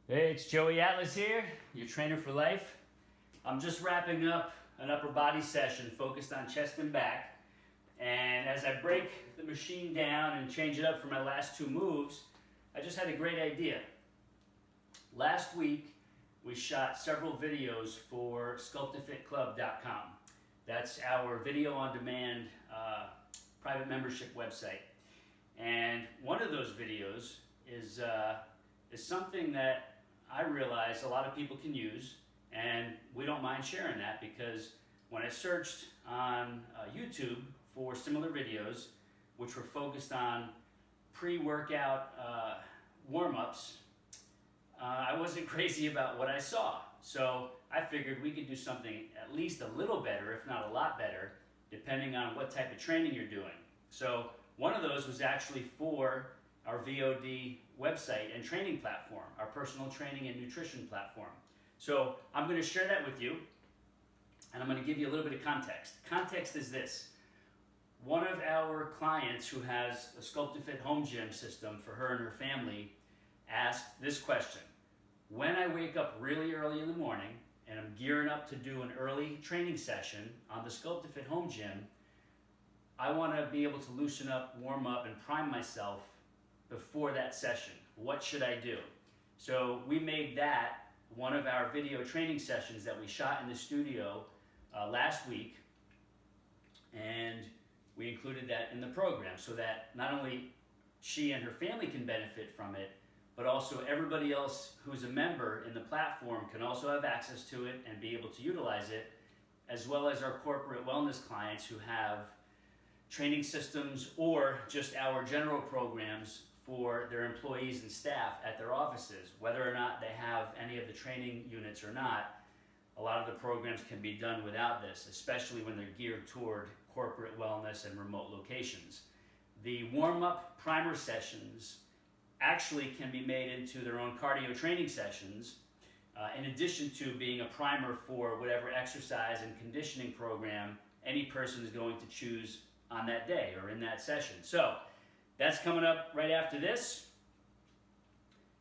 Hey, it's Joey Atlas here, your trainer for life. I'm just wrapping up an upper body session focused on chest and back. And as I break the machine down and change it up for my last two moves, I just had a great idea. Last week, we shot several videos for SCULPTAFITclub.com. That's our video on demand private membership website. And one of those videos is something that I realize a lot of people can use, and we don't mind sharing that because when I searched on YouTube for similar videos which were focused on pre-workout warm-ups, I wasn't crazy about what I saw. So I figured we could do something at least a little better, if not a lot better, depending on what type of training you're doing. So one of those was actually for our VOD website and training platform, our personal training and nutrition platform. So I'm going to share that with you, and I'm going to give you a little bit of context. Context is this. One of our clients who has a SCULPTAFIT home gym system for her and her family asked this question. When I wake up really early in the morning and I'm gearing up to do an early training session on the SCULPTAFIT home gym, I want to be able to loosen up, warm up, and prime myself before that session. What should I do? So we made that one of our video training sessions that we shot in the studio last week, and we included that in the program so that not only she and her family can benefit from it, but also everybody else who's a member in the platform can also have access to it and be able to utilize it, as well as our corporate wellness clients who have training systems or just our general programs for their employees and staff at their offices. Whether or not they have any of the training units or not, a lot of the programs can be done without this, especially when they're geared toward corporate wellness and remote locations. The warm-up primer sessions actually can be made into their own cardio training sessions, in addition to being a primer for whatever exercise and conditioning program any person is going to choose on that day or in that session. So that's coming up right after this.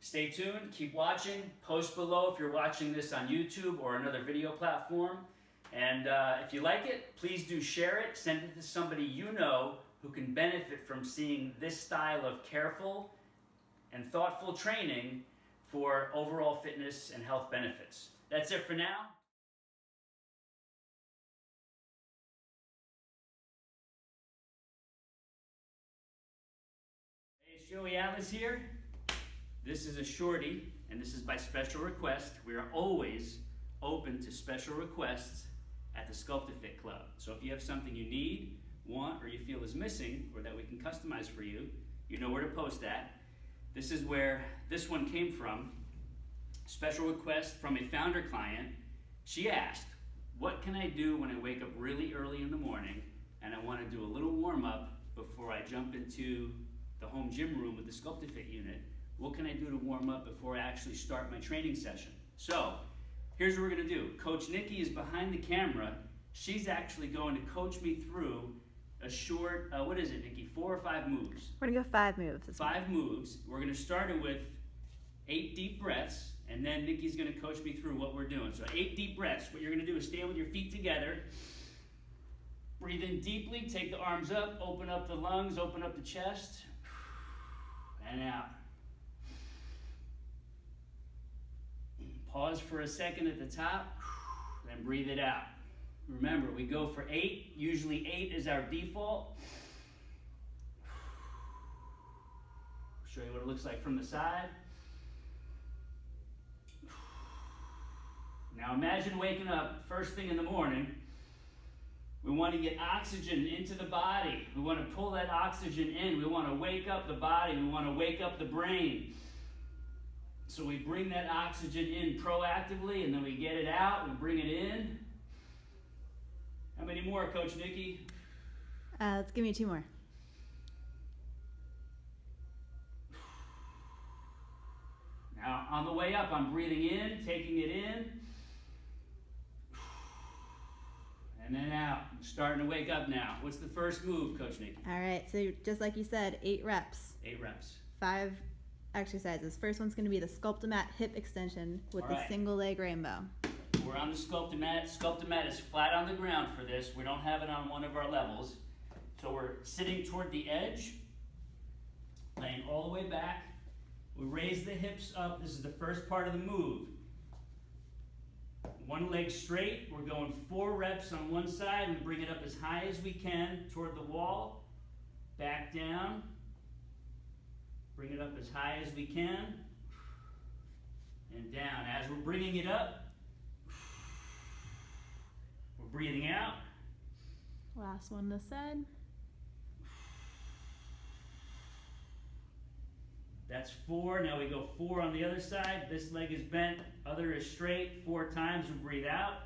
Stay tuned, keep watching, post below if you're watching this on YouTube or another video platform. And if you like it, please do share it, send it to somebody you know who can benefit from seeing this style of careful and thoughtful training for overall fitness and health benefits. That's it for now. Hey, it's Joey Atlas here. This is a shorty, and this is by special request. We are always open to special requests at the SCULPTAFIT Club. So if you have something you need, want, or you feel is missing, or that we can customize for you, you know where to post that. This is where this one came from. Special request from a founder client. She asked, what can I do when I wake up really early in the morning and I want to do a little warm-up before I jump into the home gym room with the SCULPTAFIT unit? What can I do to warm up before I actually start my training session? So here's what we're going to do. Coach Nikki is behind the camera. She's actually going to coach me through a short, what is it, Nikki, 4 or 5 moves? We're going to go 5 moves. 5 moves. We're going to start it with 8 deep breaths, and then Nikki's going to coach me through what we're doing. So 8 deep breaths. What you're going to do is stand with your feet together. Breathe in deeply, take the arms up, open up the lungs, open up the chest, and out. Pause for a second at the top, then breathe it out. Remember, we go for 8. Usually 8 is our default. Show you what it looks like from the side. Now imagine waking up first thing in the morning. We want to get oxygen into the body. We want to pull that oxygen in. We want to wake up the body. We want to wake up the brain. So we bring that oxygen in proactively, and then we get it out. We bring it in. How many more, Coach Nikki? Let's give me 2 more. Now, on the way up, I'm breathing in, taking it in. And then out. I'm starting to wake up now. What's the first move, Coach Nikki? All right, so just like you said, 8 reps. 8 reps. 5 exercises. First one's going to be the SCULPTAFIT hip extension with All the right. single leg rainbow. We're on the SCULPTAFIT. SCULPTAFIT is flat on the ground for this. We don't have it on one of our levels. So we're sitting toward the edge, laying all the way back. We raise the hips up. This is the first part of the move. One leg straight. We're going 4 reps on one side. We bring it up as high as we can toward the wall. Back down. Bring it up as high as we can. And down. As we're bringing it up, we're breathing out. Last one this side. That's 4. Now we go 4 on the other side. This leg is bent, other is straight. 4 times. We breathe out.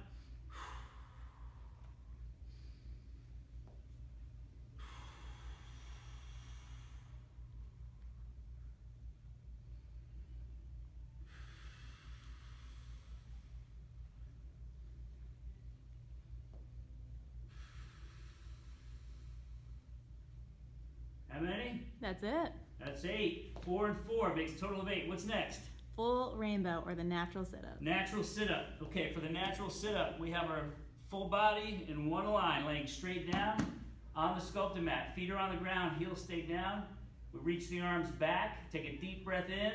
How many? That's it. That's 8. 4 and 4 makes a total of 8. What's next? Full rainbow or the natural sit-up. Natural sit-up. Okay, for the natural sit-up, we have our full body in one line, laying straight down on the SCULPTAFIT. Feet are on the ground, heels stay down. We reach the arms back, take a deep breath in.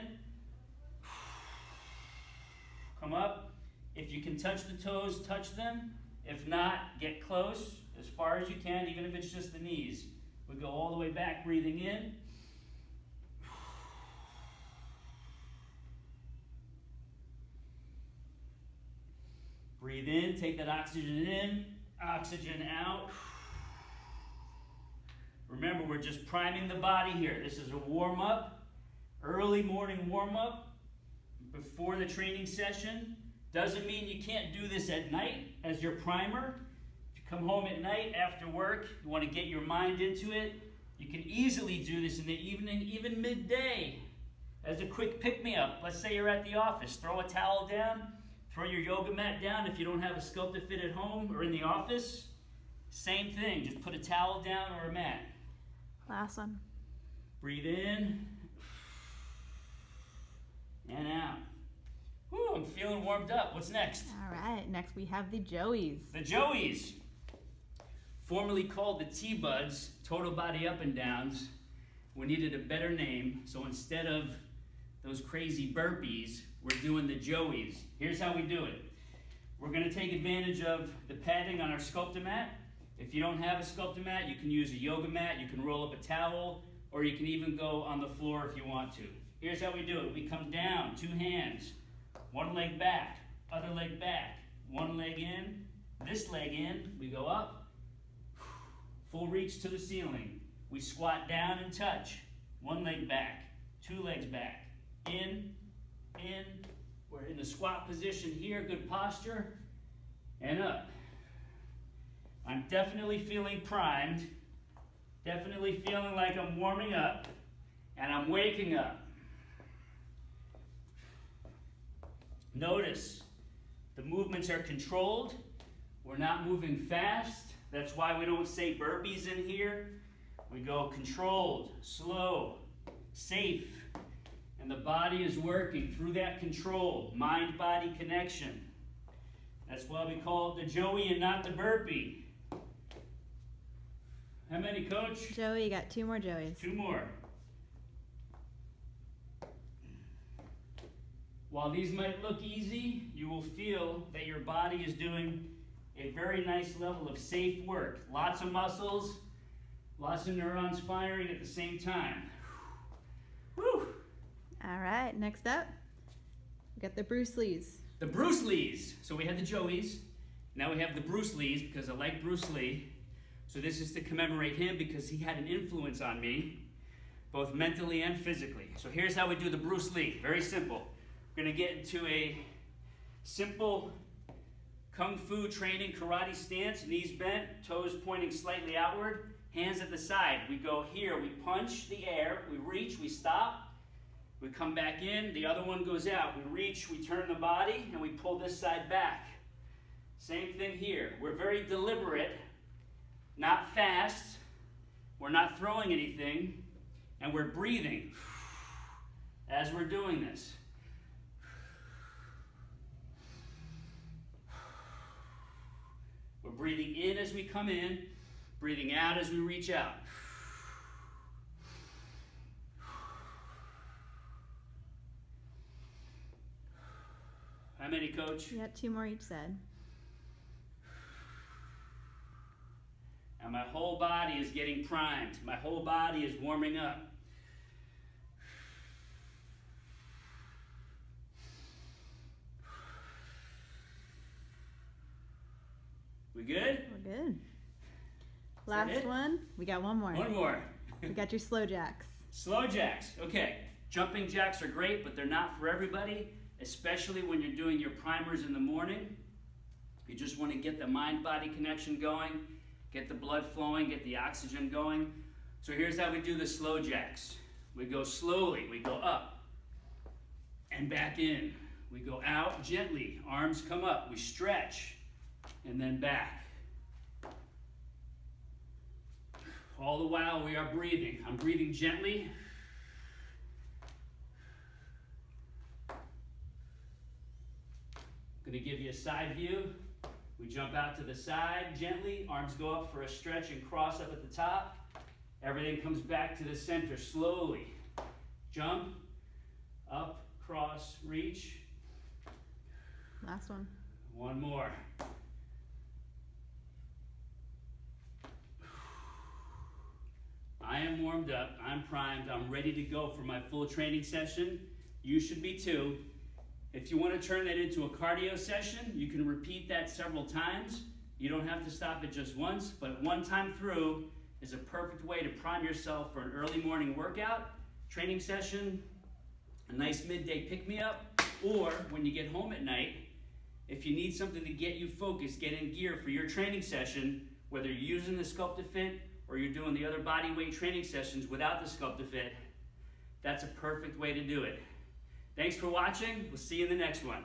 Come up. If you can touch the toes, touch them. If not, get close as far as you can, even if it's just the knees. We go all the way back, breathing in. Breathe in, take that oxygen in, oxygen out. Remember, we're just priming the body here. This is a warm-up, early morning warm-up before the training session. Doesn't mean you can't do this at night as your primer. If you come home at night after work, you want to get your mind into it, you can easily do this in the evening, even midday, as a quick pick-me-up. Let's say you're at the office. Throw a towel down. Throw your yoga mat down if you don't have a SCULPTAFIT at home or in the office. Same thing, just put a towel down or a mat. Last one. Breathe in and out. Whew, I'm feeling warmed up. What's next? All right, next we have the Joeys. The Joeys, formerly called the T-Buds, total body up and downs. We needed a better name, so instead of those crazy burpees, we're doing the Joeys. Here's how we do it. We're going to take advantage of the padding on our SCULPTAFIT. If you don't have a SCULPTAFIT, you can use a yoga mat, you can roll up a towel, or you can even go on the floor if you want to. Here's how we do it. We come down, 2 hands, one leg back, other leg back, one leg in, this leg in, we go up, full reach to the ceiling. We squat down and touch, one leg back, 2 legs back, in, we're in the squat position here, good posture, and up. I'm definitely feeling primed, definitely feeling like I'm warming up, and I'm waking up. Notice, the movements are controlled, we're not moving fast, that's why we don't say burpees in here. We go controlled, slow, safe. And the body is working through that control, mind-body connection. That's why we call it the Joey and not the burpee. How many, Coach? Joey, you got 2 more Joeys. 2 more. While these might look easy, you will feel that your body is doing a very nice level of safe work. Lots of muscles, lots of neurons firing at the same time. Whew. All right, next up, we got the Bruce Lees. The Bruce Lees. So we had the Joeys. Now we have the Bruce Lees because I like Bruce Lee. So this is to commemorate him because he had an influence on me, both mentally and physically. So here's how we do the Bruce Lee. Very simple. We're going to get into a simple kung fu training karate stance. Knees bent, toes pointing slightly outward, hands at the side. We go here, we punch the air, we reach, we stop. We come back in, the other one goes out. We reach, we turn the body, and we pull this side back. Same thing here. We're very deliberate, not fast. We're not throwing anything, and we're breathing. as we're doing this. We're breathing in as we come in, breathing out as we reach out. How many, Coach? You got 2 more each side. And my whole body is getting primed. My whole body is warming up. We good? We're good. Last one. We got one more. One more. We got your slow jacks. Slow jacks. Okay. Jumping jacks are great, but they're not for everybody, especially when you're doing your primers in the morning. You just want to get the mind-body connection going, get the blood flowing, get the oxygen going. So here's how we do the slow jacks. We go slowly. We go up and back in. We go out gently. Arms come up. We stretch and then back. All the while we are breathing. I'm breathing gently. I'm going to give you a side view. We jump out to the side gently. Arms go up for a stretch and cross up at the top. Everything comes back to the center slowly. Jump, up, cross, reach. Last one. One more. I am warmed up, I'm primed, I'm ready to go for my full training session. You should be too. If you want to turn that into a cardio session, you can repeat that several times. You don't have to stop it just once, but one time through is a perfect way to prime yourself for an early morning workout, training session, a nice midday pick-me-up, or when you get home at night, if you need something to get you focused, get in gear for your training session, whether you're using the SCULPTAFIT or you're doing the other body weight training sessions without the SCULPTAFIT, that's a perfect way to do it. Thanks for watching. We'll see you in the next one.